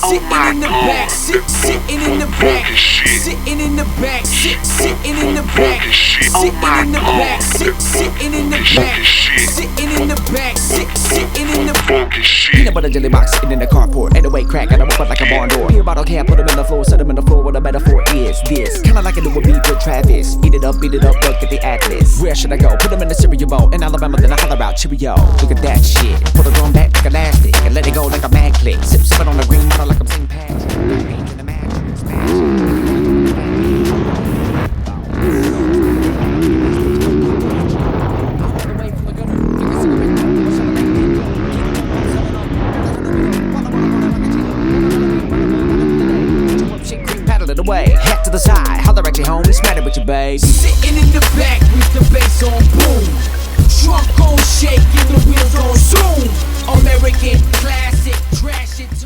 Sitting in the back, sitting in the back, sitting in the back, sitting in the back, sitting in the back, sitting in the back, sitting in the back, sitting in the back. Peanut butter jelly box sitting in the carport. 808 crack, got 'em open like a barn door. Beer bottle cap, put 'em in the floor, set 'em in the floor. What a metaphor is this? Kinda like I do a beat with Travis. Eat it up, look at the atlas. Where should I go? Put 'em in the cereal bowl. In Alabama, then I holler out Cheerio. Look at that shit. Pull the drum back like elastic and let it go like a mag click. Sip it on the green bottle like I'm St. Patrick. In the magic, smash. Away, head to the side, holler at your homie, smack it with your babe. Sitting in the back with the bass on boom, trunk on shake and the wheels on zoom. American classic, trash it.